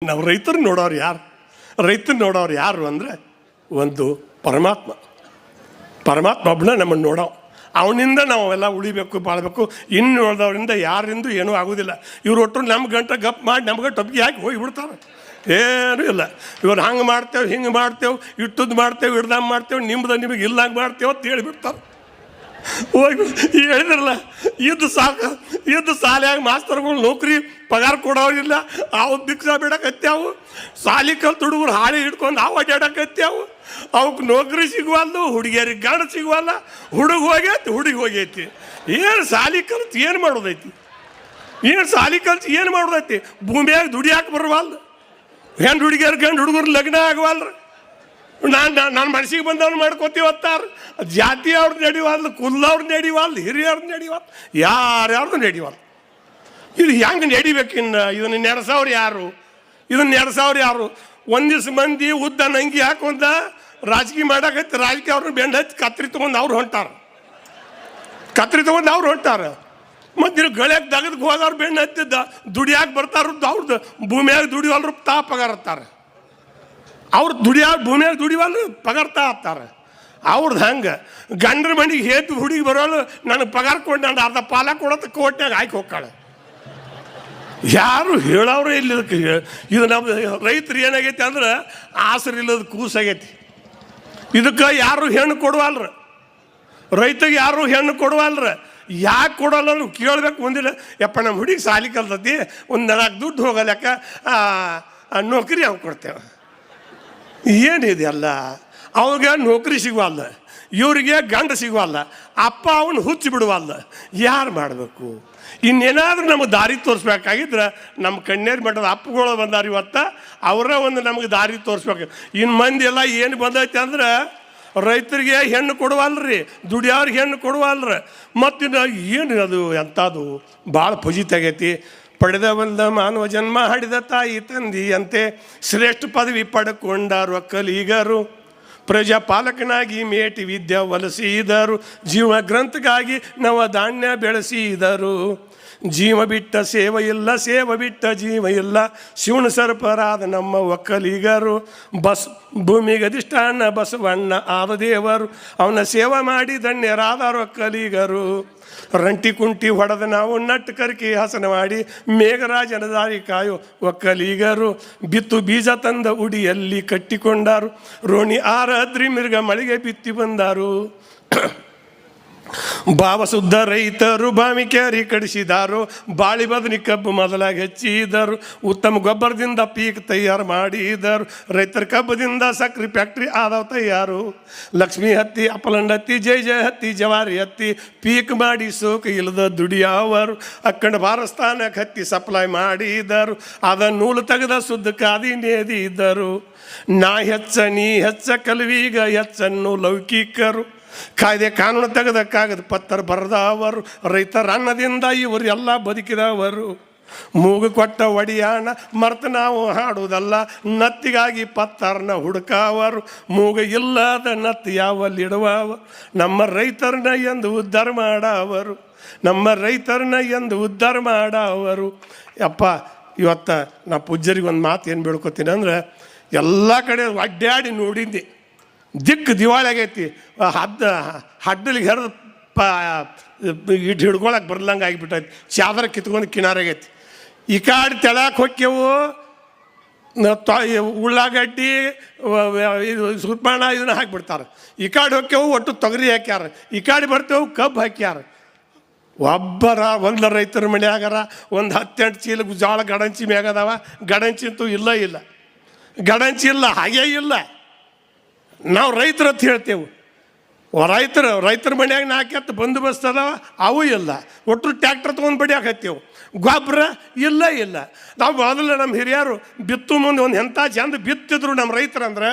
ನಾವು ರೈತರು ನೋಡೋರು ಯಾರು? ರೈತರು ನೋಡೋರು ಯಾರು ಅಂದರೆ ಒಂದು ಪರಮಾತ್ಮ ಒಬ್ಬನ ನಮ್ಮನ್ನು ನೋಡೋ. ಅವನಿಂದ ನಾವು ಎಲ್ಲ ಉಳಿಬೇಕು, ಬಾಳಬೇಕು. ಇನ್ನು ನೋಡಿದವರಿಂದ ಯಾರಿಂದ ಏನೂ ಆಗೋದಿಲ್ಲ. ಇವ್ರು ಒಟ್ಟರು ನಮ್ಮ ಗಂಟೆ ಗಪ್ ಮಾಡಿ ನಮ್ಗೆ ಟೊಪ್ಪಿಗೆ ಹಾಕಿ ಹೋಗಿಬಿಡ್ತಾರೆ. ಏನೂ ಇಲ್ಲ. ಇವ್ರು ಹಂಗೆ ಮಾಡ್ತೇವೆ, ಹಿಂಗೆ ಮಾಡ್ತೇವೆ, ಇಟ್ಟದ್ದು ಮಾಡ್ತೇವೆ, ಹಿಡ್ದಂಗೆ ಮಾಡ್ತೇವೆ, ನಿಮ್ಗೆ ಇಲ್ಲಂಗೆ ಮಾಡ್ತೇವೆ ಅಂತ ಹೇಳಿಬಿಡ್ತಾರೆ. ಹೋಗಿ ಹೇಳಿದ್ರಲ್ಲ, ಇದ್ದು ಸಾಲಿಯಾಗಿ ಮಾಸ್ತರ್ಗಳು ನೌಕರಿ ಪಗಾರ ಕೊಡೋರಿಲ್ಲ, ಅವು ಭಿಕ್ಷಾ ಬಿಡಕತ್ಯಾವು. ಸಾಲಿ ಕಲ್ತು ಹುಡುಗರು ಹಾಳಿ ಹಿಡ್ಕೊಂಡು ಅವು ಅಡ್ಡಾಡಕತ್ಯಾವು. ಅವಕ್ಕೆ ನೌಕರಿ ಸಿಗುವಲ್ದು, ಹುಡುಗಿಯರಿಗೆ ಗಂಡ ಸಿಗುವಲ್ಲ. ಹುಡುಗಿ ಹೋಗೈತಿ. ಏನು ಸಾಲಿ ಕಲ್ತು ಏನು ಮಾಡೋದೈತಿ? ಏನು ಮಾಡೋದೈತಿ? ಭೂಮಿಯಾಗ ದುಡಿಯಾಕೆ ಬರವಲ್ದು. ಗಂಡು ಹುಡುಗರು ಲಗ್ನ ಆಗವಲ್ರಿ. ನಾನು ಮನಸ್ಸಿಗೆ ಬಂದವ್ರು ಮಾಡ್ಕೋತೀವತ್ತಾರ. ಜಾತಿ ಅವ್ರದ್ದು ನಡಿವಲ್ದು, ಕುಲ್ಲವ್ರದ್ದು ನಡಿವಲ್ದು, ಹಿರಿಯವ್ರದ್ದು ನಡಿವಲ್ದು, ಯಾರ್ಯಾರ್ದು ನಡಿವಲ್ದು. ಇದು ಹೆಂಗೆ ನಡಿಬೇಕು? ಇದನ್ನು ನೆರೆಸವ್ರು ಯಾರು? ಒಂದು ದಿವ್ಸ ಮಂದಿ ಉದ್ದ ನಂಗಿ ಹಾಕೊಂಡ ರಾಜಕೀಯ ಮಾಡಕತ್ತಿ. ರಾಜಕೀಯ ಅವ್ರನ್ನ ಬೆಂಡ್ ಹಚ್ಚಿ ಕತ್ರಿ ತೊಗೊಂಡು ಅವ್ರು ಹೊಂಟಾರ. ಮತ್ತು ಗಳಕ್ಕೆ ದಗದಕ್ಕೆ ಹೋದವ್ರು ಬೆಂಡ್ ಹತ್ತಿದ್ದ ದುಡಿಯಾಕೆ ಬರ್ತಾರದ್ದು. ಅವ್ರದ್ದು ಭೂಮಿಯಾಗ ದುಡಿವಲ್ರು ಪಗಾರತ್ತಾರೆ. ಅವ್ರು ಭೂಮಿಯಾಗ ದುಡಿವಲ್ರು ಪಗಾರ್ತಾ ಹತ್ತಾರೆ. ಅವ್ರದ್ದು ಹಂಗೆ ಗಂಡ್ರ ಮನೆಗೆ ಹೇತು ಹುಡುಗಿ ಬರೋಳು ನನಗೆ ಪಗಾರ ಕೊಟ್ಟು ನಾನು ಅರ್ಧ ಪಾಲ ಕೊಡೋದು ಕೋಟ್ಯಾಗ ಹಾಕಿ ಹೋಗ್ತಾಳೆ. ಯಾರು ಹೇಳೋರು ಇಲ್ಲದಕ್ಕೆ. ಇದು ನಮ್ಮ ರೈತರು ಏನಾಗೈತಿ ಅಂದ್ರೆ ಆಸರಿಲ್ಲದ ಕೂಸಾಗೈತಿ. ಇದಕ್ಕೆ ಯಾರು ಹೆಣ್ಣು ಕೊಡುವಲ್ರ. ರೈತಗೆ ಯಾರು ಹೆಣ್ಣು ಕೊಡುವಲ್ರ. ಯಾಕೆ ಕೊಡೋಲ್ಲ ಕೇಳ್ಬೇಕು. ಒಂದಿಲ್ಲ ಯಪ್ಪ ನಮ್ಮ ಹುಡುಗಿ ಸಾಲಿ ಕಲ್ತತಿ, ಒಂದು 4 ದುಡ್ಡು ಹೋಗಲೆಕ್ಕ ನೌಕರಿ ಅವ್ನು ಕೊಡ್ತೇವೆ. ಏನಿದೆ ಅಲ್ಲ, ಅವಾಗ ನೌಕರಿ ಸಿಗುವಲ್ಲ, ಇವರಿಗೆ ಗಂಡ ಸಿಗುವಲ್ಲ, ಅಪ್ಪ ಅವನು ಹುಚ್ಚಿ ಬಿಡುವಲ್ಲ. ಯಾರು ಮಾಡಬೇಕು? ಇನ್ನೇನಾದ್ರೂ ನಮಗೆ ದಾರಿ ತೋರಿಸ್ಬೇಕಾಗಿದ್ರೆ ನಮ್ಮ ಕಣ್ಣೇರು ಮಠದ ಅಪ್ಪಗಳು ಬಂದಾರ ಇವತ್ತು, ಅವರ ಒಂದು ನಮಗೆ ದಾರಿ ತೋರಿಸ್ಬೇಕು. ಇನ್ನು ಮಂದಿ ಎಲ್ಲ ಏನು ಬಂದೈತೆ ಅಂದ್ರೆ ರೈತರಿಗೆ ಹೆಣ್ಣು ಕೊಡುವಲ್ರಿ, ದುಡಿಯೋರಿಗೆ ಹೆಣ್ಣು ಕೊಡುವಲ್ರಿ. ಮತ್ತಿನ್ನು ಏನು ಅದು ಎಂಥದ್ದು ಭಾಳ ಫಜಿತಾಗೈತಿ. ಪಡೆದ ಬಂದ ಮಾನವ ಜನ್ಮ ಹಡಿದ ತಾಯಿ ತಂದೆಯಂತೆ ಶ್ರೇಷ್ಠ ಪದವಿ ಪಡ್ಕೊಂಡಾರು ಒಕ್ಕಲಿಗರು. ಪ್ರಜಾಪಾಲಕನಾಗಿ ಮೇಟಿ ವಿದ್ಯೆ ಒಲಿಸಿದರು, ಜೀವ ಗ್ರಂಥಕ್ಕಾಗಿ ನವ ಧಾನ್ಯ ಬೆಳೆಸಿದರು. ಜೀವ ಬಿಟ್ಟ ಸೇವೆ ಬಿಟ್ಟ ಜೀವ ಇಲ್ಲ, ಶಿವನ ಸರ್ಪರಾದ ನಮ್ಮ ಒಕ್ಕಲಿಗರು. ಭೂಮಿಗೆ ಅಧಿಷ್ಠಾನ ಬಸವಣ್ಣ ಆದ ದೇವರು, ಅವನ ಸೇವೆ ಮಾಡಿ ಧನ್ಯರಾದರು ಒಕ್ಕಲಿಗರು. ರಂಟಿ ಕುಂಟಿ ಹೊಡೆದ ನಾವು ನಟ್ಟು ಕರ್ಕಿ ಹಸನ ಮಾಡಿ ಮೇಘರಾಜನ ದಾರಿ ಕಾಯೋ ಒಕ್ಕಲಿಗರು. ಬಿತ್ತು ಬೀಜ ತಂದ ಉಡಿಯಲ್ಲಿ ಕಟ್ಟಿಕೊಂಡಾರು, ರೋಣಿ ಆರದ್ರಿ ಮಿರ್ಗ ಮಳೆಗೆ ಬಿತ್ತಿ ಬಂದಾರು. ಭಾವ ಶುದ್ಧ ರೈತರು ಬಾಮಿ ಕ್ಯಾರಿ ಕಡಿಸಿದಾರು, ಬಾಳಿ ಬದನಿ ಕಬ್ಬು ಮೊದಲಾಗಿ ಹೆಚ್ಚಿದರು. ಉತ್ತಮ ಗೊಬ್ಬರದಿಂದ ಪೀಕ್ ತಯಾರು ಮಾಡಿದರು, ರೈತರ ಕಬ್ಬದಿಂದ ಸಕ್ರೆ ಫ್ಯಾಕ್ಟ್ರಿ ಆದವು ತಯಾರು. ಲಕ್ಷ್ಮಿ ಹತ್ತಿ, ಅಪಲಂಡ್ ಹತ್ತಿ, ಜಯ ಹತ್ತಿ, ಜವಾರಿ ಹತ್ತಿ ಪೀಕ್ ಮಾಡಿ ಸೋಕ ಇಲ್ಲದ ದುಡಿಯವರು. ಅಕ್ಕಂಡ ಭಾರತಸ್ಥಾನಕ್ಕೆ ಹತ್ತಿ ಸಪ್ಲೈ ಮಾಡಿದರು, ಅದ ನೂಲು ತೆಗೆದ ಶುದ್ಧ ಕಾದಿ ನೇದಿದ್ದರು. ನಾ ಹೆಚ್ಚ ನೀ ಹೆಚ್ಚ ಕಲ್ವೀಗ ಹೆಚ್ಚನ್ನು ಲೌಕಿಕರು, ಕಾಯ್ದೆ ಕಾನೂನು ತೆಗೆದ ಕಾಗದ ಪತ್ರ ಬರೆದವರು. ರೈತರ ಅನ್ನದಿಂದ ಇವರು ಎಲ್ಲ ಬದುಕಿದವರು. ಮೂಗು ಕೊಟ್ಟ ಒಡಿಯಾಣ ಮರ್ತು ನಾವು ಹಾಡುವುದಲ್ಲ, ನತ್ತಿಗಾಗಿ ಪತ್ತರ್ನ ಹುಡುಕವರು. ಮೂಗು ಇಲ್ಲದ ನತ್ತು ಯಾವಲ್ಲಿಡುವವ, ನಮ್ಮ ರೈತರನ್ನ ಎಂದು ಉದ್ಧಾರ ಮಾಡವರು. ಅಪ್ಪ ಇವತ್ತು ನಾ ಪೂಜ್ಯರಿಗೆ ಒಂದು ಮಾತು ಏನು ಬೇಡ್ಕೊತೀನಿ ಅಂದ್ರೆ, ಎಲ್ಲ ಕಡೆ ಅಡ್ಡಾಡಿ ನೋಡಿದ್ದೆ, ದಿಕ್ಕು ದಿವಾಳಿ ಆಗೈತಿ. ಹಡ್ಡಲಿಗೆ ಹೆರದ ಇಟ್ಟು ಹಿಡ್ಕೊಳಕ್ಕೆ ಬರ್ಲಂಗೆ ಆಗಿಬಿಟ್ಟೈತಿ. ಚಾದರ ಕಿತ್ಕೊಂಡು ಕಿನಾರಾಗೈತಿ. ಈ ಕಾಡು ತೆಳಕ್ಕೆ ಹೊಕ್ಕೆವು, ಉಳ್ಳಾಗಡ್ಡಿ ಇದು ಸುರ್ಪಾಣ ಇದನ್ನ ಹಾಕಿಬಿಡ್ತಾರೆ. ಈ ಕಾಡು ಹೊಕ್ಕೆವು ಒಟ್ಟು ತೊಗರಿ ಹಾಕ್ಯಾರ, ಈ ಕಾಡು ಬರ್ತೇವೆ ಕಬ್ಬು ಹಾಕ್ಯಾರ. ಒಂದು ರೈತರ ಮನೆಯಾಗಾರ ಒಂದು 10-8 ಚೀಲ ಜೋಳ ಗಡಂಚಿ ಮ್ಯಾಗದಾವ. ಗಡಂಚಿ ಅಂತೂ ಇಲ್ಲ, ಹಾಗೇ ಇಲ್ಲ. ನಾವು ರೈತರು ಅಂತ ಹೇಳ್ತೇವೆ. ರೈತರ ಮನ್ಯಾಗ 4 ಎತ್ತು ಬಂದೋಬಸ್ತ್ ಅದಾವ, ಅವು ಇಲ್ಲ. ಒಟ್ಟು ಟ್ಯಾಕ್ಟರ್ ತೊಗೊಂಡು ಬಡಿಯಾಕತ್ತೇವೆ. ಗೊಬ್ಬರ ಇಲ್ಲ. ನಾವು ಮೊದಲು ನಮ್ಮ ಹಿರಿಯರು ಬಿತ್ತು ಮುಂದೆ ಒಂದು ಎಂಥ ಚಂದ ಬಿತ್ತಿದ್ರು ನಮ್ಮ ರೈತರು ಅಂದ್ರೆ,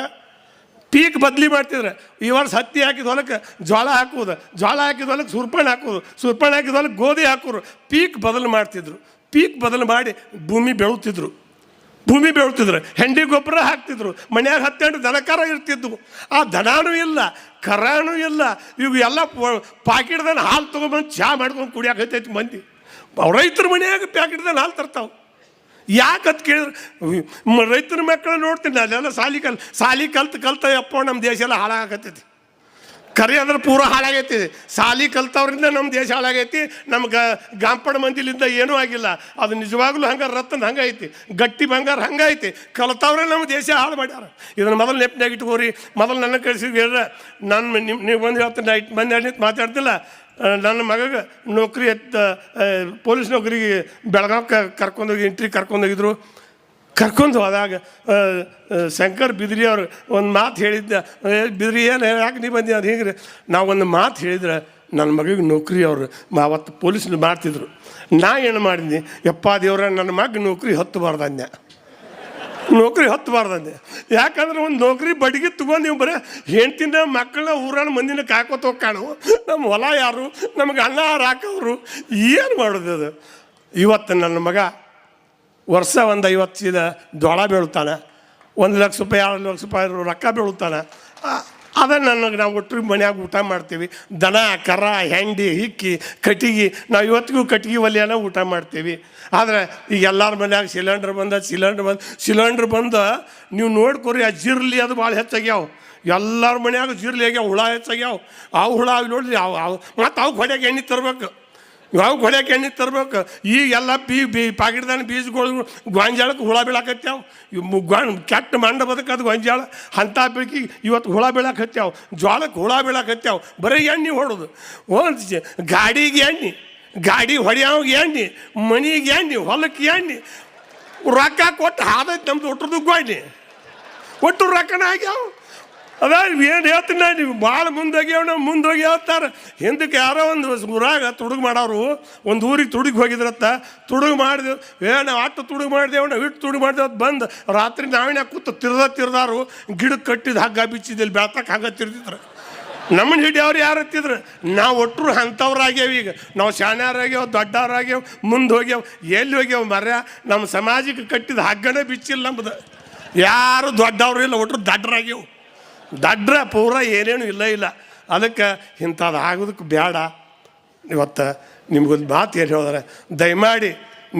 ಪೀಕ್ ಬದಲಿ ಮಾಡ್ತಿದ್ರು. ಈ ವರ್ಷ ಹತ್ತಿ ಹಾಕಿದ ಹೊಲಕ್ಕೆ ಜೋಳ ಹಾಕುವುದು, ಜೋಳ ಹಾಕಿದ ಹೊಲಕ್ಕೆ ಸುರ್ಪಣೆ ಹಾಕೋದು, ಸುರ್ಪಣೆ ಹಾಕಿದ ಹೊಲಕ್ಕೆ ಗೋಧಿ ಹಾಕೋರು. ಪೀಕ್ ಬದಲು ಮಾಡ್ತಿದ್ರು. ಪೀಕ್ ಬದಲು ಮಾಡಿ ಭೂಮಿ ಬೆಳೀತಿದ್ರು. ಹೆಂಡಿ ಗೊಬ್ಬರ ಹಾಕ್ತಿದ್ರು. ಮನ್ಯಾಗ 10 ದನಕಾರ ಇರ್ತಿದ್ವು. ಆ ದನಾನೂ ಇಲ್ಲ, ಕರಾನೂ ಇಲ್ಲ. ಇವು ಎಲ್ಲ ಪಾಕಿಟ್ದಲ್ಲಿ ಹಾಲು ತೊಗೊಂಬಂದು ಚಹಾ ಮಾಡ್ಕೊಂಡು ಕುಡಿಯಾಕೈತೈತಿ ಮಂದಿ. ರೈತರ ಮನೆಯಾಗ ಪ್ಯಾಕೆಟ್ದಲ್ಲಿ ಹಾಲು ತರ್ತಾವೆ. ಯಾಕಂತ ಕೇಳಿದ್ರೆ ರೈತರ ಮಕ್ಕಳು ನೋಡ್ತೀನಿ ಅಲ್ಲೆಲ್ಲ ಸಾಲಿ ಕಲ್ತ ಯಪ್ಪ ನಮ್ಮ ದೇಶ ಎಲ್ಲ ಹಾಳಾಗತ್ತೈತಿ. ಕರೆ ಅಂದ್ರೆ ಪೂರ ಹಾಳಾಗೈತಿ. ಸಾಲಿ ಕಲ್ತವ್ರಿಂದ ನಮ್ಮ ದೇಶ ಹಾಳಾಗೈತಿ. ನಮ್ಗೆ ಗಾಂಪಡ ಮಂದಿಲಿಂದ ಏನೂ ಆಗಿಲ್ಲ. ಅದು ನಿಜವಾಗ್ಲೂ ಹಂಗೆ ರತ್ನ ಹಂಗೈತಿ, ಗಟ್ಟಿ ಬಂಗಾರ ಹಂಗೈತಿ. ಕಲ್ತವ್ರೆ ನಮ್ಮ ದೇಶ ಹಾಳು ಮಾಡ್ಯಾರ. ಇದನ್ನು ಮೊದಲು ನೆಪ್ನಾಗ ಇಟ್ಕೋರಿ. ಮೊದಲು ನನ್ನ ಕಳಿಸಿದ್ರೆ ನಾನು ನೀವು ಬಂದು ಹೇಳ್ತೀನಿ, ನೈಟ್ ಬಂದು ಮಾತಾಡ್ತಿಲ್ಲ. ನನ್ನ ಮಗಗೆ ನೌಕರಿ ಪೊಲೀಸ್ ನೌಕರಿಗೆ ಬೆಳಗಾವಿಗೆ ಕರ್ಕೊಂಡೋಗಿ ಇಂಟ್ರಿ ಕರ್ಕೊಂಡೋಗಿದ್ರು. ಕರ್ಕೊಂಡು ಹೋದಾಗ ಶಂಕರ್ ಬಿದ್ರಿ ಅವ್ರು ಒಂದು ಮಾತು ಹೇಳಿದ್ದ. ಬಿದ್ರಿ ಏನು ಯಾಕೆ ನೀ ಬಂದಿ ಅದು ಹೇಗೆ ನಾವು ಒಂದು ಮಾತು ಹೇಳಿದ್ರೆ ನನ್ನ ಮಗಿಗೆ ನೌಕರಿ ಅವರು ಅವತ್ತು ಪೊಲೀಸ್ನ ಮಾಡ್ತಿದ್ರು. ನಾ ಏನು ಮಾಡಿದ್ನಿ, ಯಪ್ಪ ದೇವ್ರ ನನ್ನ ಮಗ ನೌಕರಿ ಹತ್ತಬಾರ್ದಂದೆ, ನೌಕರಿ ಹತ್ತಬಾರ್ದಂದೆ. ಯಾಕಂದ್ರೆ ಒಂದು ನೌಕರಿ ಬಡ್ಗಿ ತೊಗೊಂಡು ನೀವು ಬರೀ ಹೆಂಡ್ತಿನ ಮಕ್ಕಳನ್ನ ಊರನ್ನ ಮಂದಿನ ಕಾಕೋತ ಹೋಗ್ಕಾಣು. ನಮ್ಮ ಹೊಲ ಯಾರು, ನಮಗೆ ಅನ್ನ ಹಾಕೋರು, ಏನು ಮಾಡೋದು ಅದು. ಇವತ್ತು ನನ್ನ ಮಗ ವರ್ಷ ಒಂದು 50 ಚೀಲ ಜೋಳ ಬೆಳ್ತಾನೆ, 1 ಲಕ್ಷ ರೂಪಾಯಿ 2 ಲಕ್ಷ ರೂಪಾಯಿ ರೊಕ್ಕ ಬೆಳ್ತಾನೆ. ಅದನ್ನು ನಾವು ಒಟ್ಟು ಮನ್ಯಾಗ ಊಟ ಮಾಡ್ತೀವಿ. ದನ ಕರ ಹೆಂಡಿ ಹಿಕ್ಕಿ ಕಟ್ಟಿಗೆ, ನಾವು ಇವತ್ತಿಗೂ ಕಟ್ಟಿಗೆ ಒಲೆಯನ್ನ ಊಟ ಮಾಡ್ತೀವಿ. ಆದರೆ ಈಗ ಎಲ್ಲರ ಮನ್ಯಾಗ ಸಿಲಿಂಡ್ರ್ ಬಂದು ನೀವು ನೋಡ್ಕೊರಿ, ಆ ಜಿರ್ಲಿ ಅದು ಭಾಳ ಹೆಚ್ಚಾಗ್ಯಾವ. ಎಲ್ಲರ ಮನ್ಯಾಗ ಜಿರ್ಲಿ ಆಗ್ಯಾವ, ಹುಳ ಹೆಚ್ಚಾಗ್ಯಾವ. ಆ ಹುಳ ನೋಡ್ರಿ ಮತ್ತು ಅವು ಹೊಡ್ಯಾಗ ಎಣ್ಣೆ ತರ್ಬೇಕು, ಯಾವ ಹೊಡ್ಯಾಕೆ ಎಣ್ಣೆ ತರ್ಬೇಕು. ಈಗೆಲ್ಲ ಪಾಕಿಟ್ದಾನ ಬೀಜಗಳು ಗೊಂಜಾಳಕ್ಕೆ ಹುಳ ಬೀಳಾಕತ್ಯಾವ. ಕೆಟ್ಟ ಮಂಡ ಬದಕದು ಗೊಂಜಾಳ ಅಂಥ ಪೈಕಿ ಇವತ್ತು ಹುಳ ಬೀಳಾಕತ್ಯಾವ, ಜೋಳಕ್ಕೆ ಹುಳ ಬೀಳಾಕತ್ಯಾವ. ಬರೀ ಎಣ್ಣೆ ಹೊಡೋದು. ಒಂದು ಗಾಡಿಗೆ ಎಣ್ಣೆ, ಗಾಡಿ ಹೊಡೆಯೋಗೆ ಎಣ್ಣೆ, ಮನೆಗೆ ಎಣ್ಣೆ, ಹೊಲಕ್ಕೆ ಎಣ್ಣೆ. ರೊಕ್ಕ ಕೊಟ್ಟು ಹಾದೈತೆ ನಮ್ದು ಒಟ್ಟದು ಗೋಣಿ, ಒಟ್ಟು ರೊಕ್ಕನ ಆಗ್ಯಾವ. ಅದ ಏನು ಹೇಳ್ತೀನಿ ನಾನು, ನೀವು ಭಾಳ ಮುಂದೋಗ್ಯಾವ. ನಾವು ಮುಂದೋಗಿ ಹೇಳ್ತಾರೆ. ಹಿಂದಕ್ಕೆ ಯಾರೋ ಒಂದು ಊರಾಗ ತುಡುಗು ಮಾಡೋರು ಒಂದು ಊರಿಗೆ ತುಡುಗಿ ಹೋಗಿದ್ರತ್ತ. ತುಡುಗು ಮಾಡಿದೆವು, ನಾವು ಅಟ್ಟು ತುಡುಗು ಮಾಡಿದೆವು, ನಾವು ಇಟ್ಟು ತುಡುಗು ಮಾಡಿದೆವು. ಬಂದು ರಾತ್ರಿ ನಾವೇನ ಕೂತು ತಿರ್ದಾರು ಗಿಡಕ್ಕೆ ಕಟ್ಟಿದ್ದು ಹಗ್ಗ ಬಿಚ್ಚಿದ್ದಲ್ಲಿ ಬೆಳ್ತಕ್ಕೆ ಹಗ್ಗ ತಿರ್ದಿದ್ರು. ನಮ್ಮನ್ನು ಹಿಡಿಯವ್ರು ಯಾರು ಹತ್ತಿದ್ರು. ನಾವು ಒಟ್ಟರು ಅಂಥವ್ರಾಗ್ಯಾವ. ಈಗ ನಾವು ಶಾಣ್ಯಾರಾಗ್ಯಾವ, ದೊಡ್ಡವ್ರಾಗ್ಯಾವ, ಮುಂದೆ ಹೋಗ್ಯಾವ. ಎಲ್ಲಿ ಹೋಗ್ಯಾವ ಮರ್ಯ, ನಮ್ಮ ಸಮಾಜಕ್ಕೆ ಕಟ್ಟಿದ ಹಗ್ಗನೇ ಬಿಚ್ಚಿಲ್ಲ ನಮ್ದು. ಯಾರು ದೊಡ್ಡವ್ರು ಇಲ್ಲ, ಒಟ್ಟರು ದಡ್ಡರಾಗ್ಯಾವ. ದಡ್ರ ಪೂರ ಏನೇನು ಇಲ್ಲ. ಅದಕ್ಕೆ ಇಂಥದ್ದು ಆಗೋದಕ್ಕೆ ಬೇಡ. ಇವತ್ತು ನಿಮ್ಗೊಂದು ಮಾತು ಏನು ಹೇಳಿದ್ರೆ, ದಯಮಾಡಿ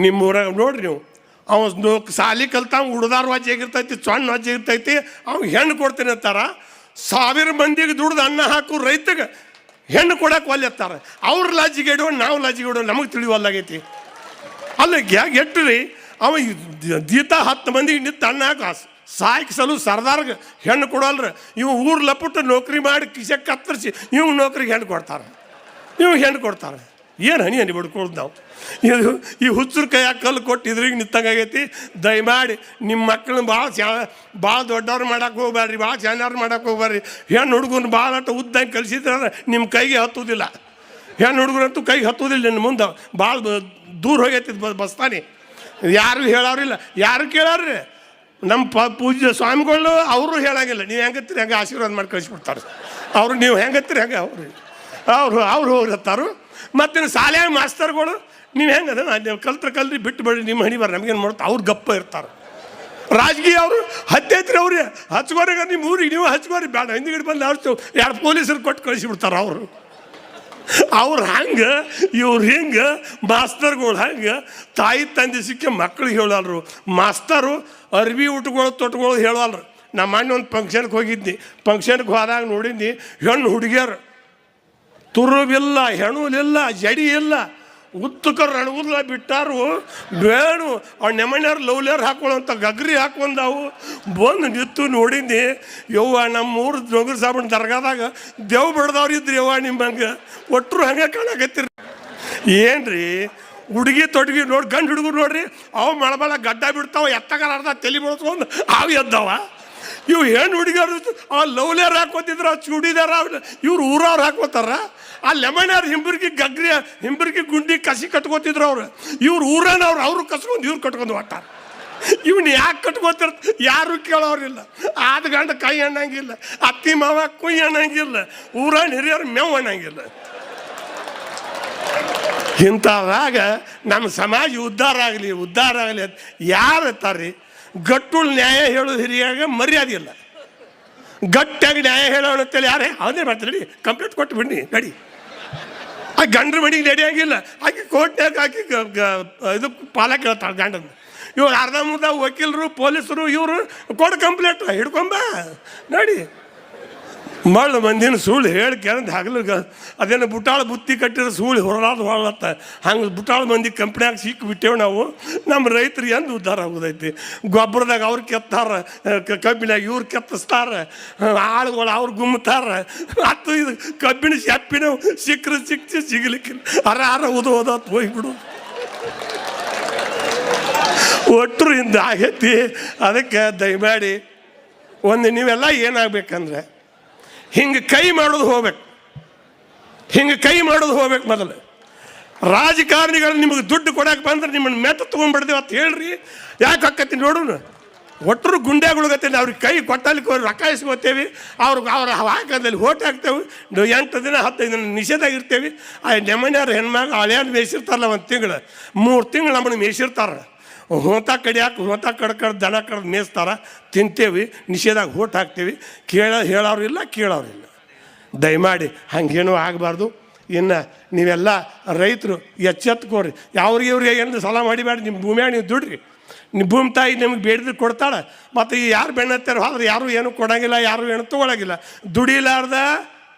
ನಿಮ್ಮೂರಾಗ ನೋಡ್ರಿ ನೀವು, ಅವನು ಸಾಲಿ ಕಲ್ತಾವ ಉಡ್ದಾರ ವಾಜಿ ಆಗಿರ್ತೈತಿ, ಸಣ್ಣ ವಾಜಿ ಇರ್ತೈತಿ, ಅವ್ನು ಹೆಣ್ಣು ಕೊಡ್ತೀನಿ ಅಂತಾರ. 1000 ಮಂದಿಗೆ ದುಡ್ದು ಅನ್ನ ಹಾಕು ರೈತಗೆ ಹೆಣ್ಣು ಕೊಡಕ್ಕೆ ಒಲ್ಲೆತ್ತಾರೆ. ಅವ್ರ ಲಾಜಿಗೆ ಇಡುವ, ನಾವು ಲಾಜಿಗೆ ಇಡುವ, ನಮಗೆ ತಿಳಿವಲ್ಲಾಗೈತಿ. ಅಲ್ಲ ಎಟ್ಟು ರೀ, ಅವ ದೀತ 10 ಮಂದಿಗೆ ನಿಂತು ಅನ್ನ ಹಾಕು ಸಾಯ್ಸಲು ಸರ್ದಾರ್ಗೆ ಹೆಣ್ಣು ಕೊಡಲ್ರಿ. ಇವು ಊರು ಲಪುಟ್ಟು ನೌಕರಿ ಮಾಡಿ ಕಿಸೆ ಕತ್ತರಿಸಿ ಇವ್ ನೌಕರಿಗೆ ಹೆಣ್ಣು ಕೊಡ್ತಾರೆ, ಇವ್ ಹೆಣ್ಣು ಕೊಡ್ತಾರೆ. ಏನು ಹನಿ ಬಿಡ್ಕೊಳ್ದು ನಾವು. ಇದು ಈ ಹುಚ್ಚರು ಕೈಯಾಗ ಕಲ್ಲು ಕೊಟ್ಟು ಇದ್ರಿಗೆ ನಿಂತಂಗಾಗೈತಿ. ದಯಮಾಡಿ ನಿಮ್ಮ ಮಕ್ಕಳನ್ನ ಭಾಳ ದೊಡ್ಡವ್ರು ಮಾಡಕ್ಕೆ ಹೋಗ್ಬೇಡ್ರಿ, ಭಾಳ ಶಾನ್ಯಾರು ಮಾಡಕ್ಕೆ ಹೋಗ್ಬೇಡ್ರಿ. ಹೆಣ್ಣು ಹುಡುಗನ ಭಾಳ ಅಟ್ಟು ಉದ್ದಂಗೆ ಕಲಿಸಿದ್ರೆ ನಿಮ್ಮ ಕೈಗೆ ಹತ್ತುವುದಿಲ್ಲ. ಹೆಣ್ಣು ಹುಡುಗರಂತೂ ಕೈಗೆ ಹತ್ತುವುದಿಲ್ಲ. ನಿನ್ನ ಮುಂದೆ ಭಾಳ ದೂರ ಹೋಗೈತಿ ಬಸ್ತಾನೆ. ಯಾರು ಹೇಳೋರಿಲ್ಲ, ಯಾರು ಕೇಳಾರ್ರಿ. ನಮ್ಮ ಪೂಜ್ಯ ಸ್ವಾಮಿಗಳು ಅವರು ಹೇಳಂಗಿಲ್ಲ. ನೀವು ಹೆಂಗತ್ತೀರಿ ಹಂಗೆ ಆಶೀರ್ವಾದ ಮಾಡಿ ಕಳಿಸ್ಬಿಡ್ತಾರೆ ಅವರು. ನೀವು ಹೆಂಗತ್ತೀರಿ ಹಂಗೆ ಅವ್ರು ಹೋಗಿರ್ತಾರು. ಮತ್ತು ಶಾಲೆಯಾಗ ಮಾಸ್ತರ್ಗಳು ನೀವು ಹೆಂಗದ ನೀವು ಕಲ್ತ್ರಿ ಬಿಟ್ಟು ಬಿಡ್ರಿ, ನಿಮ್ಮ ಹಣಿ ಬರ್ರಿ, ನಮಗೇನು ಮಾಡ್ತಾ ಅವ್ರು ಗಪ್ಪ ಇರ್ತಾರೆ. ರಾಜಕೀಯ ಅವರು ಹತ್ತೈತ್ರಿ ಅವ್ರಿಗೆ ಹಚ್ಕೋರಿಗೆ, ನಿಮ್ಮ ಊರಿಗೆ ನೀವು ಹಚ್ಕೋರಿ ಬೇಡ, ಹಿಂದಿಗಿಟ್ಟು ಬಂದು ಅವ್ರು 2 ಪೊಲೀಸರು ಕೊಟ್ಟು ಕಳಿಸಿಬಿಡ್ತಾರೆ ಅವ್ರು ಹಂಗೆ ಇವ್ರು ಹಿಂಗೆ. ಮಾಸ್ತರ್ಗಳು ಹಂಗೆ ತಾಯಿ ತಂದೆ ಸಿಕ್ಕಿ ಮಕ್ಳಿಗೆ ಹೇಳಲ್ರು. ಮಾಸ್ತರು ಅರ್ಬಿ ಊಟಗಳು ತೊಟ್ಗಳು ಹೇಳಲ್ರು. ನಮ್ಮ ಮಣ್ಣು ಒಂದು ಫಂಕ್ಷನ್ಗೆ ಹೋಗಿದ್ನಿ. ಫಂಕ್ಷನ್ಗೆ ಹೋದಾಗ ನೋಡಿದ್ನಿ, ಹೆಣ್ಣು ಹುಡುಗಿಯರು ತುರುಬಿಲ್ಲ, ಹೆಣುಲಿಲ್ಲ, ಜಡಿ ಇಲ್ಲ, ಉತ್ತಕರು ರಣಗುಲ್ಲ ಬಿಟ್ಟಾರು. ಬೇಣು ಅವ್ರು ನೆಮಣ್ಯಾರು ಲವ್ಲಿಯರ್ ಹಾಕೊಳ್ಳೋಂಥ ಗಗ್ರಿ ಹಾಕೊಂಡವು. ಬಂದು ನಿಂತು ನೋಡಿದ್ನಿ. ಯವ್ವ ನಮ್ಮೂರು ಜೋಗರ್ ಸಾಬಣ್ಣ ದರ್ಗಾದಾಗ ದೇವ್ ಬಿಡ್ದವ್ರು ಇದ್ರಿ ಯವ್ವ ನಿಮ್ಮಂಗೆ. ಒಟ್ಟರು ಹಂಗೆ ಕಾಣಕತ್ತಿರಿ. ಏನ್ರಿ ಹುಡುಗಿ ತೊಡಗಿ ನೋಡಿ, ಗಂಡು ಹುಡುಗರು ನೋಡ್ರಿ, ಅವು ಮಳಬಳ ಗಡ್ಡ ಬಿಡ್ತಾವ, ಎತ್ತಗಾರ ಅರ್ಧ ತಲೆ ಬಿಡ್ಸ್ಕೊಂಡು ಅವು ಎದ್ದವ. ಇವು ಹೆಣ್ಣು ಹುಡುಗಿಯರು ಆ ಲವ್ಲಿಯರ್ ಹಾಕೋತಿದ್ರು, ಆ ಚೂಡಿದಾರ ಇವ್ರು ಊರವ್ರು ಹಾಕೋತಾರ. ಆ ಲೆಮನ್ಯಾರು ಹಿಂಬರ್ಗಿ ಗುಂಡಿ ಕಸಿ ಕಟ್ಕೋತಿದ್ರು ಅವ್ರು. ಇವ್ರು ಊರನವ್ರು, ಅವರು ಕಸ್ಕೊಂಡು ಇವ್ರು ಕಟ್ಕೊಂಡು ಹೊಟ್ಟಾರ. ಇವ್ನು ಯಾಕೆ ಕಟ್ಕೋತಿರ್ ಯಾರು ಕೇಳೋರಿಲ್ಲ. ಆದ ಗಂಡ ಕೈ ಅನ್ನಂಗಿಲ್ಲ, ಅತ್ತಿ ಮಾವ ಕುಯ್ ಅನ್ನಂಗಿಲ್ಲ, ಊರನ್ ಹಿರಿಯರು ಮೇವು ಅನ್ನಂಗಿಲ್ಲ. ಇಂಥವಾಗ ನಮ್ಮ ಸಮಾಜ ಉದ್ಧಾರ ಆಗಲಿ ಅಂತ ಯಾರು ಇರ್ತಾರೆ? ಗಟ್ಟುಳು ನ್ಯಾಯ ಹೇಳೋದು ಹಿರಿಯಾಗ ಮರ್ಯಾದೆ ಇಲ್ಲ. ಗಟ್ಟಿಯಾಗಿ ನ್ಯಾಯ ಹೇಳೋಣ ಅಂತೇಳಿ ಯಾರೇ ಅವನೇ ಮಾಡ್ತಾರೆ. ನಡಿ ಕಂಪ್ಲೇಂಟ್ ಕೊಟ್ಟು ಬಿಡಿ, ನಡಿ. ಆ ಗಂಡ್ರ ಮನೆಗೆ ನಡೆಯಂಗಿಲ್ಲ. ಆಕೆ ಕೋರ್ಟ್ನಾಗ ಹಾಕಿ ಇದು ಪಾಲ ಕೇಳ್ತಾಳೆ ಗಂಡನ. ಇವ್ರು ಅರ್ಧ ಮುರ್ಧ ವಕೀಲರು ಪೊಲೀಸರು ಇವರು ಕೊಡು ಕಂಪ್ಲೇಂಟ್ ಹಿಡ್ಕೊಂಬ ನೋಡಿ. ಮಳ್ಳು ಮಂದಿನ ಸುಳ್ಳು ಹೇಳಿ ಕೇಳಂತ ಹಗಲಿಗೆ ಅದೇನು ಬುಟಾಳ ಬುತ್ತಿ ಕಟ್ಟಿರೋ ಸುಳ್ಳು ಹೊರಳತ್ತ ಹಂಗೆ ಬುಟಾಳ ಮಂದಿ ಕಂಪ್ನಿಯಾಗ ಸಿಕ್ಕಿಬಿಟ್ಟೇವು ನಾವು. ನಮ್ಮ ರೈತರು ಎಂದು ಉದ್ಧಾರ ಆಗೋದೈತಿ? ಗೊಬ್ಬರದಾಗ ಅವ್ರು ಕೆತ್ತಾರ, ಕಬ್ಬಿನಾಗ ಇವ್ರು ಕೆತ್ತಿಸ್ತಾರ, ಆಳುಗಳು ಅವ್ರು ಗುಮ್ತಾರ. ಅದು ಇದು ಕಬ್ಬಿನ ಶೆಪ್ಪಿನ ಸಿಕ್ಕರೆ ಸಿಗಲಿಕ್ಕಿಲ್ಲ, ಅರ ಓದೋದತ್ತು ಹೋಗ್ಬಿಡು. ಒಟ್ಟರು ಇಂದ ಆಗೈತಿ. ಅದಕ್ಕೆ ದಯಮಾಡಿ ಒಂದು ನೀವೆಲ್ಲ ಏನಾಗಬೇಕಂದ್ರೆ ಹಿಂಗೆ ಕೈ ಮಾಡೋದು ಹೋಗ್ಬೇಕು, ಹಿಂಗೆ ಕೈ ಮಾಡೋದು ಹೋಗ್ಬೇಕು. ಮೊದಲು ರಾಜಕಾರಣಿಗಳು ನಿಮಗೆ ದುಡ್ಡು ಕೊಡಕ್ಕೆ ಬಂದ್ರೆ ನಿಮ್ಮನ್ನು ಮೆತ್ತ ತೊಗೊಂಡ್ಬಿಡ್ದೇವೆ ಅಂತ ಹೇಳ್ರಿ. ಯಾಕೆ ಹಾಕತ್ತೀನಿ ನೋಡೋಣ. ಒಟ್ಟರು ಗುಂಡ್ಯಾಗುಳಗತ್ತೀನಿ ಅವ್ರಿಗೆ ಕೈ ಕೊಟ್ಟಲಿಕ್ಕೆ ಅವ್ರು ರೊಕ್ಕ ಇಸ್ಕೋತೇವೆ, ಅವ್ರ ಹಾಕದಲ್ಲಿ ಓಟ್ ಹಾಕ್ತೇವೆ. 8 ದಿನ 15 ದಿನ ನಿಷೇಧಾಗಿರ್ತೇವೆ. ಆ ನೆಮ್ಮನೆಯವ್ರು ಹೆಣ್ಮಗ ಹಳೆಯವ್ರು ಮೇಯಿಸಿರ್ತಾರಲ್ಲ, 1 ತಿಂಗಳು 3 ತಿಂಗಳು ನಮ್ಮನ್ನು ಮೇಯಿಸಿರ್ತಾರೆ. ಹೋತ ಕಡಿಯಾಕೆ ಹೋತ ಕಡ್ಕಡ್ ದನ ಕಡ್ದು ಮೇಯಿಸ್ತಾರ, ತಿಂತೇವಿ, ನಿಷೇಧಾಗಿ ಓಟ್ ಹಾಕ್ತೇವೆ. ಹೇಳೋರು ಇಲ್ಲ, ಕೇಳೋರು ಇಲ್ಲ. ದಯಮಾಡಿ ಹಂಗೇನೂ ಆಗಬಾರ್ದು. ಇನ್ನು ನೀವೆಲ್ಲ ರೈತರು ಎಚ್ಚೆತ್ಕೋರಿ. ಇವ್ರಿಗೆ ಏನು ಸಾಲ ಮಾಡಿಬೇಡಿ. ನಿಮ್ಮ ಭೂಮಿಯಾಗ ನೀವು ದುಡ್ರಿ. ನಿಮ್ಮ ಭೂಮಿ ತಾಯಿ ನಿಮ್ಗೆ ಬೇಡಿದ್ರೆ ಕೊಡ್ತಾಳೆ. ಮತ್ತು ಈ ಯಾರು ಬೆಣ್ಣತ್ತಾರ ಹೋದ್ರೆ ಯಾರು ಏನೂ ಕೊಡೋಂಗಿಲ್ಲ, ಯಾರು ಏನು ತೊಗೊಳಂಗಿಲ್ಲ. ದುಡಿಲಾರ್ದ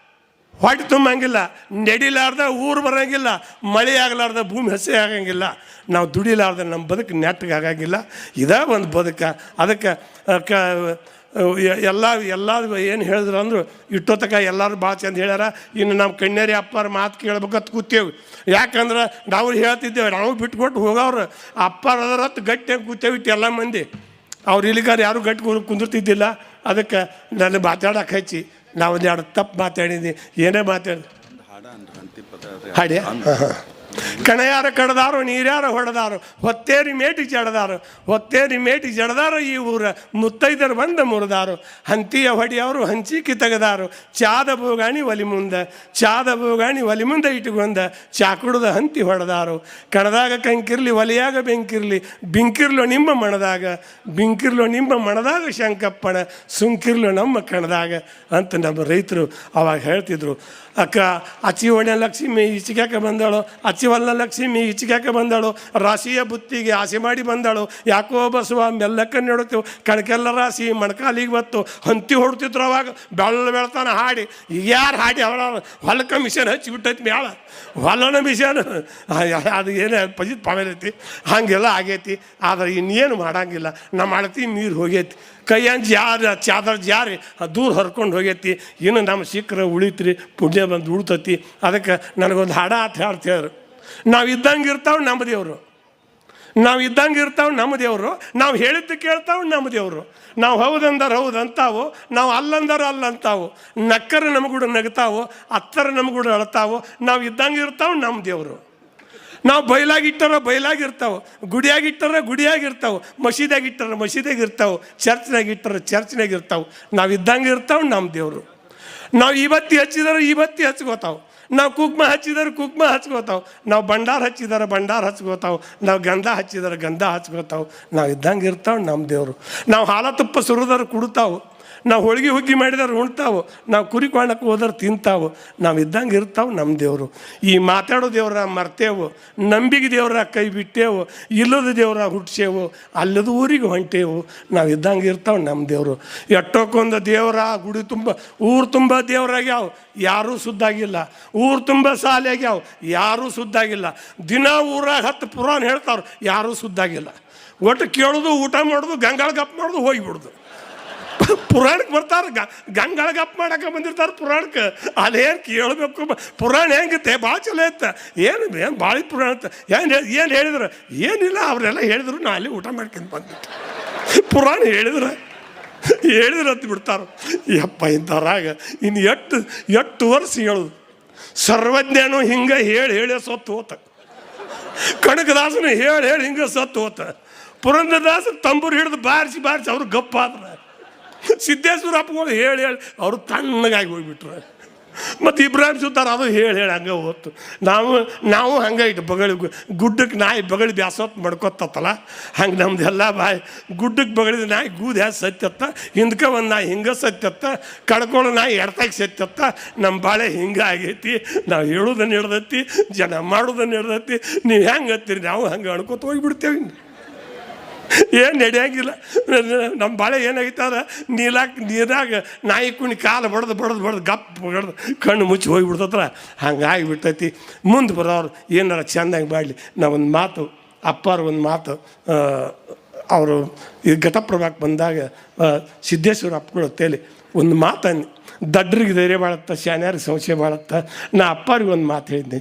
ಹೊಟ್ಟೆ ತುಂಬಂಗಿಲ್ಲ, ನಡಿಲಾರ್ದ ಊರು ಬರೋಂಗಿಲ್ಲ, ಮಳೆ ಆಗಲಾರ್ದ ಭೂಮಿ ಹಸಿ ಆಗಂಗಿಲ್ಲ. ನಾವು ದುಡಿಲಾರ್ದ ನಮ್ಮ ಬದುಕು ನೆಟ್ಟಗೆ ಆಗಂಗಿಲ್ಲ. ಇದೇ ಒಂದು ಬದುಕ. ಅದಕ್ಕೆ ಎಲ್ಲ ಏನು ಹೇಳಿದ್ರು ಅಂದರು ಇಟ್ಟೊತ್ತಕ ಎಲ್ಲರೂ ಭಾಳ ಚಂದ ಹೇಳ್ಯಾರ. ಇನ್ನು ನಮ್ಮ ಕಣ್ಯರಿ ಅಪ್ಪಾರ ಮಾತು ಕೇಳ್ಬೇಕಂತ ಕೂತೇವೆ. ಯಾಕಂದ್ರೆ ನಾವು ಹೇಳ್ತಿದ್ದೇವೆ, ನಾವು ಬಿಟ್ಕೊಟ್ಟು ಹೋಗೋರು ಅಪ್ಪಾರ ಅದರತ್ತು ಗಟ್ಟಿಯಾಗಿ ಕೂತೇವಿಟ್ಟು ಎಲ್ಲ ಮಂದಿ. ಅವ್ರು ಇಲ್ಲಿಗಾರ ಯಾರು ಗಟ್ಟಿ ಕುಂದಿರ್ತಿದ್ದಿಲ್ಲ. ಅದಕ್ಕೆ ನನ್ನ ಮಾತಾಡೋಕೆ ಹಚ್ಚಿ ನಾವು 2 ತಪ್ಪು ಮಾತಾಡಿದ್ವಿ. ಏನೇ ಮಾತಾಡಿ ಹಾಡ್ಯಾ ಕಣಯಾರ ಕಡ್ದಾರು ನೀರ್ಯಾರ ಹೊಡೆದಾರು, ಹೊತ್ತೇರಿ ಮೇಟಿ ಜಡದಾರು, ಹೊತ್ತೇರಿ ಮೇಟಿ ಜಡದಾರು. ಈ ಊರ ಮುತ್ತೈದರು ಬಂದ ಮುರಿದಾರು, ಹಂತಿಯ ಹೊಡಿಯವರು ಹಂಚಿಕೆ ತೆಗೆದಾರು. ಚಾದ ಬೋಗಾಣಿ ಒಲಿ ಮುಂದೆ, ಚಾದ ಬೋಗಾಣಿ ಒಲಿ ಮುಂದೆ ಇಟ್ಟುಕೊಂಡ, ಚಾಕುಡದ ಹಂತಿ ಹೊಡೆದಾರು. ಕಣದಾಗ ಕಂಕಿರ್ಲಿ ಒಲಿಯಾಗ ಬೆಂಕಿರ್ಲಿ, ಬಿಂಕಿರ್ಲು ನಿಮ್ಮ ಮಣದಾಗ, ಬಿಂಕಿರ್ಲು ನಿಮ್ಮ ಮಣದಾಗ ಶಂಕಪ್ಪಣ, ಸುಂಕಿರ್ಲು ನಮ್ಮ ಕಣದಾಗ ಅಂತ ನಮ್ಮ ರೈತರು ಅವಾಗ ಹೇಳ್ತಿದ್ರು. ಅಕ್ಕ ಅಚ್ಚಿವಣ್ಣ ಲಕ್ಷ್ಮಿ ಈಚಿಗ್ಯಾಕೆ ಬಂದಾಳು, ಅಚ್ಚಿವಲ್ಲ ಲಕ್ಷ್ಮಿ ಈಚಿಗ್ಯಾಕೆ ಬಂದಾಳು, ರಾಶಿಯ ಬುತ್ತಿಗೆ ಆಸೆ ಮಾಡಿ ಬಂದಾಳು. ಯಾಕೋ ಬಸವ ಮೆಲ್ಲಕ್ಕ ನೋಡುತ್ತೇವೆ, ಕಣಕೆಲ್ಲ ರಾಶಿ ಮಣಕಾಲಿಗೆ ಬತ್ತು. ಹಂತಿ ಹೊಡ್ತಿದ್ರು ಅವಾಗ ಬೆಳ್ತಾನ ಹಾಡಿ. ಈಗ ಯಾರು ಹಾಡಿ ಅವಳ ಹೊಲಕ್ಕೆ ಮಿಷನ್ ಹಚ್ಚಿಬಿಟ್ಟೈತಿ ಮ್ಯಾಳ, ಹೊಲನ ಮಿಷನ್ ಅದು ಏನೇ ಪಜಿತ್ ಪಾಮೇಲೈತಿ. ಹಾಗೆಲ್ಲ ಆಗೈತಿ. ಆದರೆ ಇನ್ನೇನು ಮಾಡೋಂಗಿಲ್ಲ. ನಮ್ಮ ಅಳತಿ ನೀರು ಹೋಗೈತಿ, ಕೈಯಂಜ್ ಚಾದರ್ ಜಾರಿ ದೂರ ಹರ್ಕೊಂಡು ಹೋಗೈತಿ. ಇನ್ನು ನಮ್ಮ ಸಿಕ್ಕರೆ ಉಳಿತ್ರಿ, ಪುಣ್ಯ ಬಂದು ಉಳ್ತತಿ. ಅದಕ್ಕೆ ನನಗೊಂದು ಹಾಡ ಅಂತ ಹೇಳ್ತೇವ್ರು, ನಾವು ಇದ್ದಂಗೆ ಇರ್ತಾವೆ ನಮ್ಮ ದೇವರು, ನಾವು ಇದ್ದಂಗೆ ಇರ್ತಾವೆ ನಮ್ಮ ದೇವರು, ನಾವು ಹೇಳಿದ್ದು ಕೇಳ್ತಾವೆ ನಮ್ಮ ದೇವರು. ನಾವು ಹೌದಂದ್ರೆ ಹೌದು ಅಂತಾವು, ನಾವು ಅಲ್ಲಂದ್ರೆ ಅಲ್ಲಂತಾವು. ನಕ್ಕರು ನಮಗೂಡ ನಗ್ತಾವು, ಅತ್ತರ ನಮಗೂಡ ಅಳ್ತಾವು. ನಾವು ಇದ್ದಂಗೆ ಇರ್ತಾವೆ ನಮ್ಮ ದೇವರು. ನಾವು ಬಯಲಾಗಿಟ್ಟಾರ ಬಯಲಾಗಿರ್ತಾವೆ, ಗುಡಿಯಾಗಿಟ್ಟಾರ ಗುಡಿಯಾಗಿರ್ತಾವೆ, ಮಸೀದಿಯಾಗಿಟ್ಟಾರ ಮಸೀದಿಯಾಗಿರ್ತಾವೆ, ಚರ್ಚ್ನಾಗಿಟ್ಟಾರ ಚರ್ಚ್ನಾಗಿರ್ತಾವೆ. ನಾವು ಇದ್ದಂಗೆ ಇರ್ತಾವೆ ನಮ್ಮ ದೇವರು. ನಾವು ಇವತ್ತಿ ಹಚ್ಚಿದಾರೆ ಇವತ್ತಿ ಹಚ್ಕೋತಾವೆ, ನಾವು ಕುಕ್ಮ ಹಚ್ಚಿದಾರೆ ಕುಕ್ಮ ಹಚ್ಕೋತಾವೆ, ನಾವು ಭಂಡಾರ ಹಚ್ಚಿದಾರೆ ಭಂಡಾರ ಹಚ್ಕೋತಾವೆ, ನಾವು ಗಂಧ ಹಚ್ಚಿದಾರೆ ಗಂಧ ಹಚ್ಕೋತಾವೆ. ನಾವು ಇದ್ದಂಗೆ ಇರ್ತಾವೆ ನಮ್ಮ ದೇವರು. ನಾವು ಹಾಲ ತುಪ್ಪ ಸುರಿದಾರೆ ಕುಡ್ತಾವೆ, ನಾವು ಹೋಳಿಗೆ ಹುಗ್ಗಿ ಮಾಡಿದಾರೆ ಉಣ್ತಾವೆ, ನಾವು ಕುರಿ ಕೊಂಡಕ್ಕೆ ಹೋದ್ರೆ ತಿಂತಾವೆ. ನಾವು ಇದ್ದಂಗೆ ಇರ್ತಾವೆ ನಮ್ಮ ದೇವರು. ಈ ಮಾತಾಡೋ ದೇವ್ರ ಮರ್ತೇವು, ನಂಬಿಕೆ ದೇವ್ರ ಕೈ ಬಿಟ್ಟೇವು, ಇಲ್ಲದ ದೇವ್ರ ಹುಟ್ಟಿಸೇವು, ಅಲ್ಲದ ಊರಿಗೆ ಹೊಂಟೇವು. ನಾವು ಇದ್ದಂಗೆ ಇರ್ತಾವೆ ನಮ್ಮ ದೇವರು. ಎಷ್ಟೊಕ್ಕೊಂದು ದೇವರ ಗುಡಿ ತುಂಬ ಊರು ತುಂಬ ದೇವ್ರಾಗ್ಯಾವ, ಯಾರೂ ಸುದ್ದಾಗಿಲ್ಲ. ಊರು ತುಂಬ ಸಾಲೆ ಆಗ್ಯಾವ, ಯಾರೂ ಸುದ್ದಾಗಿಲ್ಲ. ದಿನ ಊರಾಗ 10 ಪುರಾಣ ಹೇಳ್ತಾವ್ರು, ಯಾರೂ ಸುದ್ದಾಗಿಲ್ಲ. ಒಟ್ಟು ಕೇಳೋದು, ಊಟ ಮಾಡೋದು, ಗಂಗಾಳ ಗಪ್ ಮಾಡೋದು, ಹೋಗಿಬಿಡೋದು. ಪುರಾಣಕ್ಕೆ ಬರ್ತಾರೆ, ಗಂಗಾಳ ಗಪ್ ಮಾಡಕ್ಕೆ ಬಂದಿರ್ತಾರೆ ಪುರಾಣಕ್ಕೆ. ಅದೇನು ಕೇಳಬೇಕು, ಪುರಾಣ ಹೆಂಗಿತ್ತೆ ಭಾಳ ಚಲೋ ಇತ್ತು. ಏನು ಭಾಳ ಪುರಾಣ ಇತ್ತು. ಏನು ಹೇಳಿದ್ರು? ಏನಿಲ್ಲ, ಅವರೆಲ್ಲ ಹೇಳಿದ್ರು, ನಾ ಅಲ್ಲಿ ಊಟ ಮಾಡ್ಕೊಂಡು ಬಂದ್ಬಿಟ್ಟು ಪುರಾಣ ಹೇಳಿದ್ರೆ ಅಂತ ಬಿಡ್ತಾರೆ. ಯಪ್ಪ ಇಂಥವ್ರಾಗ ಇನ್ನು ಎಷ್ಟು ವರ್ಷ ಹೇಳೋದು. ಸರ್ವಜ್ಞನು ಹಿಂಗೆ ಹೇಳಿ ಸತ್ತು ಹೋತ, ಕನಕದಾಸನು ಹೇಳಿ ಹಿಂಗೆ ಸತ್ತು ಹೋತ, ಪುರಂದರದಾಸರು ತಂಬೂರು ಹಿಡಿದು ಬಾರಿಸಿ ಅವ್ರು ಗಪ್ಪಾದ್ರೆ, ಸಿದ್ದೇಶ್ವರ ಅಪ್ಪಗಳು ಹೇಳಿ ಅವರು ತಣ್ಣಗಾಗಿ ಹೋಗ್ಬಿಟ್ರು. ಮತ್ತು ಇಬ್ರಾಹಿಂ ಸುತ್ತಾರ ಅದು ಹೇಳಿ ಹಂಗೆ ಹೋತು. ನಾವು ಹಂಗೆ ಇಟ್ಟು ಬಗಳಿ ಗುಡ್ಡಕ್ಕೆ ನಾಯಿ ಬಗಳಿ ಬ್ಯಾಸೊತ್ತು ಮಾಡ್ಕೊತತ್ತಲ್ಲ, ಹಂಗೆ ನಮ್ದೆಲ್ಲ ಬಾಯಿ ಗುಡ್ಡಕ್ಕೆ ಬಗಳಿದ ನಾಯಿ ಗೂದು ಹ್ಯಾ ಸತ್ಯತ್ತ, ಹಿಂದ್ಕೆ ಒಂದು ನಾಯಿ ಹಿಂಗೆ ಸತ್ಯತ್ತ, ಕಡ್ಕೊಳ್ಳೋ ನಾಯಿ ಎಡ್ತಾಗಿ ಸತ್ಯತ್ತ. ನಮ್ಮ ಬಾಳೆ ಹಿಂಗೆ ಆಗೈತಿ. ನಾವು ಹೇಳೋದನ್ನು ಹಿಡ್ದೈತಿ, ಜನ ಮಾಡೋದನ್ನು ಹಿಡ್ದೈತಿ. ನೀವು ಹೆಂಗೆ ಹತ್ತೀರಿ, ನಾವು ಹಂಗೆ ಅಣ್ಕೋತ ಹೋಗಿಬಿಡ್ತೇವೆ. ಏನು ನಡೆಯಂಗಿಲ್ಲ. ನಮ್ಮ ಬಾಳೆ ಏನಾಗಿತ್ತಾರ ನೀರಾಗ ನಾಯಿ ಕುಣಿ ಕಾಲು ಬಡ್ದು ಗಪ್ ಹೊಡೆದು ಕಣ್ಣು ಮುಚ್ಚಿ ಹೋಗಿಬಿಡ್ತತ್ರ. ಹಂಗಾಗಿ ಬಿಡ್ತೈತಿ. ಮುಂದೆ ಬರೋರು ಏನಾರ ಚೆಂದಾಗಿ ಮಾಡಲಿ. ನಾ ಒಂದು ಮಾತು, ಅಪ್ಪಾರು ಒಂದು ಮಾತು, ಅವರು ಈ ಘಟಪ್ರಭಾಕ್ಕೆ ಬಂದಾಗ ಸಿದ್ದೇಶ್ವರ ಅಪ್ಪಗಳು ತೇಲಿ ಒಂದು ಮಾತನ್ನು, ದಡ್ರಿಗೆ ಧೈರ್ಯ ಬಾಳತ್ತ, ಶಾನ್ಯಾರಿಗೆ ಸಂಶಯ ಬಾಳತ್ತ. ನಾ ಅಪ್ಪಾರಿಗೆ ಒಂದು ಮಾತು ಹೇಳಿದ್ದೆ.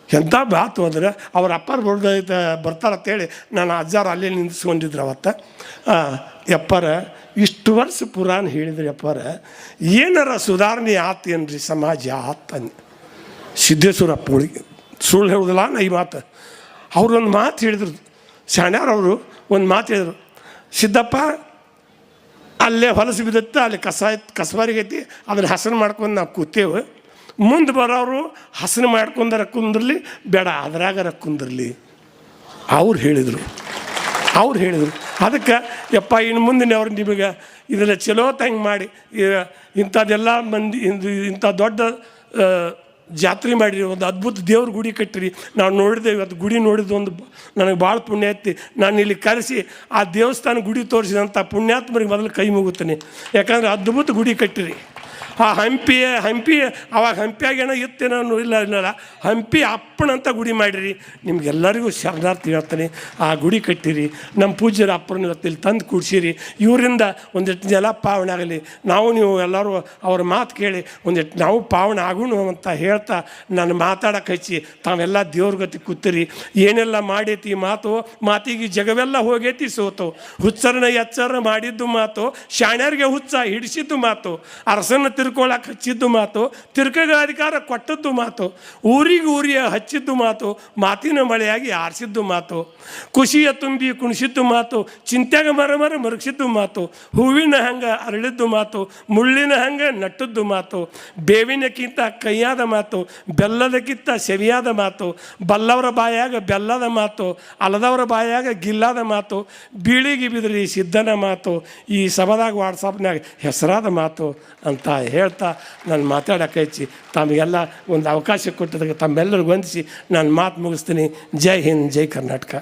ಎಂಥ ಮಾತು ಅಂದ್ರೆ ಅವ್ರ ಅಪ್ಪಾರು ಬರ್ತಾರಂತೇಳಿ ನಾನು ಅಜ್ಜಾರು ಅಲ್ಲೇ ನಿಂದಿಸ್ಕೊಂಡಿದ್ರು ಅವತ್ತು. ಯಪ್ಪಾರ ಇಷ್ಟು ವರ್ಷ ಪುರಾಣ ಹೇಳಿದ್ರಿ ಯಪ್ಪಾರ, ಏನಾರ ಸುಧಾರಣೆ ಆತೇನ್ರಿ ಸಮಾಜ ಆತಂದು ಸಿದ್ದೇಶ್ವರ ಅಪ್ಪಗಳಿಗೆ. ಸುಳ್ಳು ಹೇಳೋದಿಲ್ಲ ನಾ ಈ ಮಾತು. ಅವ್ರು ಒಂದು ಮಾತು ಹೇಳಿದ್ರು, ಶಾಣ್ಯಾರವರು ಒಂದು ಮಾತು ಹೇಳಿದ್ರು, ಸಿದ್ದಪ್ಪ ಅಲ್ಲೇ ಹೊಲಸು ಬಿದ್ದತ್ತ, ಅಲ್ಲಿ ಕಸಬಾರಿಗೈತಿ, ಅದನ್ನು ಹಸನು ಮಾಡ್ಕೊಂಡು ನಾವು ಕೂತೇವೆ. ಮುಂದೆ ಬರೋರು ಹಸನು ಮಾಡ್ಕೊಂಡಾರ ಕುಂದಿರಲಿ, ಬೇಡ ಅದ್ರಾಗರ ಕುಂದಿರಲಿ ಅವ್ರು ಹೇಳಿದರು. ಅದಕ್ಕೆ ಯಪ್ಪ ಇನ್ನು ಮುಂದಿನವ್ರು ನಿಮಗೆ ಇದನ್ನು ಚಲೋ ತಂಗೆ ಮಾಡಿ ಇಂಥದ್ದೆಲ್ಲ ಮಂದಿ ಇಂಥ ದೊಡ್ಡ ಜಾತ್ರೆ ಮಾಡಿರಿ, ಒಂದು ಅದ್ಭುತ ದೇವ್ರ ಗುಡಿ ಕಟ್ಟಿರಿ. ನಾವು ನೋಡಿದೆ ಇವತ್ತು ಗುಡಿ ನೋಡಿದ್ದು ಒಂದು ನನಗೆ ಭಾಳ ಪುಣ್ಯ ಐತಿ. ನಾನು ಇಲ್ಲಿ ಕರೆಸಿ ಆ ದೇವಸ್ಥಾನ ಗುಡಿ ತೋರಿಸಿದಂಥ ಪುಣ್ಯಾತ್ಮರಿಗೆ ಮೊದಲು ಕೈ ಮುಗುತ್ತೀನಿ. ಯಾಕಂದರೆ ಅದ್ಭುತ ಗುಡಿ ಕಟ್ಟಿರಿ. ಆ ಹಂಪಿ ಅವಾಗ ಹಂಪಿಯಾಗೇನೋ ಇತ್ತೇನೋ ಇಲ್ಲ ಹಂಪಿ ಅಪ್ಪನಂತ ಗುಡಿ ಮಾಡಿರಿ. ನಿಮ್ಗೆಲ್ಲರಿಗೂ ಶರಣಾರ್ಥಿ ಹೇಳ್ತಾನೆ. ಆ ಗುಡಿ ಕಟ್ಟಿರಿ. ನಮ್ಮ ಪೂಜ್ಯರ ಅಪ್ಪರನ್ನ ಇವತ್ತು ಇಲ್ಲಿ ತಂದು ಕೂಡಿಸಿರಿ. ಇವರಿಂದ ಒಂದಿಷ್ಟು ಜಲ ಪಾವನೆ ಆಗಲಿ. ನೀವು ಎಲ್ಲರೂ ಅವ್ರ ಮಾತು ಕೇಳಿ ಒಂದಿಷ್ಟು ನಾವು ಪಾವನೆ ಆಗೋಣ ಅಂತ ಹೇಳ್ತಾ ನಾನು ಮಾತಾಡೋಕೆ ಹಚ್ಚಿ ತಾವೆಲ್ಲ ದೇವ್ರ ಗತಿ ಕೂತಿರಿ. ಏನೆಲ್ಲ ಮಾಡೈತಿ ಮಾತಿಗೆ ಜಗವೆಲ್ಲ ಹೋಗೈತಿ ಸೋತು. ಹುಚ್ಚರನ್ನ ಎಚ್ಚರ ಮಾಡಿದ್ದು ಮಾತು, ಶಾಣ್ಯರಿಗೆ ಹುಚ್ಚ ಹಿಡಿಸಿದ್ದು ಮಾತು, ಅರಸನ್ನ ತಿರ್ಕೊಳಕ್ಕೆ ಹಚ್ಚಿದ್ದು ಮಾತು, ತಿರ್ಕಗ ಅಧಿಕಾರ ಕೊಟ್ಟದ್ದು ಮಾತು, ಊರಿಗೆ ಹಚ್ಚಿದ್ದು ಮಾತು, ಮಾತಿನ ಮಳೆಯಾಗಿ ಆರಿಸಿದ್ದು ಮಾತು, ಖುಷಿಯ ತುಂಬಿ ಕುಣಿಸಿದ್ದು ಮಾತು, ಚಿಂತ್ಯಾಗ ಮರ ಮರಗಿಸಿದ್ದು ಮಾತು, ಹೂವಿನ ಹಂಗೆ ಅರಳಿದ್ದು ಮಾತು, ಮುಳ್ಳಿನ ಹಂಗೆ ನಟ್ಟದ್ದು ಮಾತು, ಬೇವಿನಕ್ಕಿಂತ ಕೈಯಾದ ಮಾತು, ಬೆಲ್ಲದಕ್ಕಿಂತ ಸವಿಯಾದ ಮಾತು, ಬಲ್ಲವರ ಬಾಯಾಗ ಬೆಲ್ಲದ ಮಾತು, ಅಲ್ಲದವರ ಬಾಯಾಗ ಗಿಲ್ಲಾದ ಮಾತು, ಬೀಳಿಗೆ ಬಿದ್ರಿ ಸಿದ್ಧನ ಮಾತು, ಈ ಸಭಾದಾಗ ವಾಟ್ಸಪ್ನಾಗ ಹೆಸರಾದ ಮಾತು ಅಂತ ಹೇಳ್ತಾ ನಾನು ಮಾತಾಡೋಕೆ ಹಚ್ಚಿ ತಮಗೆಲ್ಲ ಒಂದು ಅವಕಾಶ ಕೊಟ್ಟಿದ್ದಕ್ಕೆ ತಮ್ಮೆಲ್ಲರಿಗೂ ವಂದಿಸಿ ನಾನು ಮಾತು ಮುಗಿಸ್ತೀನಿ. ಜೈ ಹಿಂದ್, ಜೈ ಕರ್ನಾಟಕ.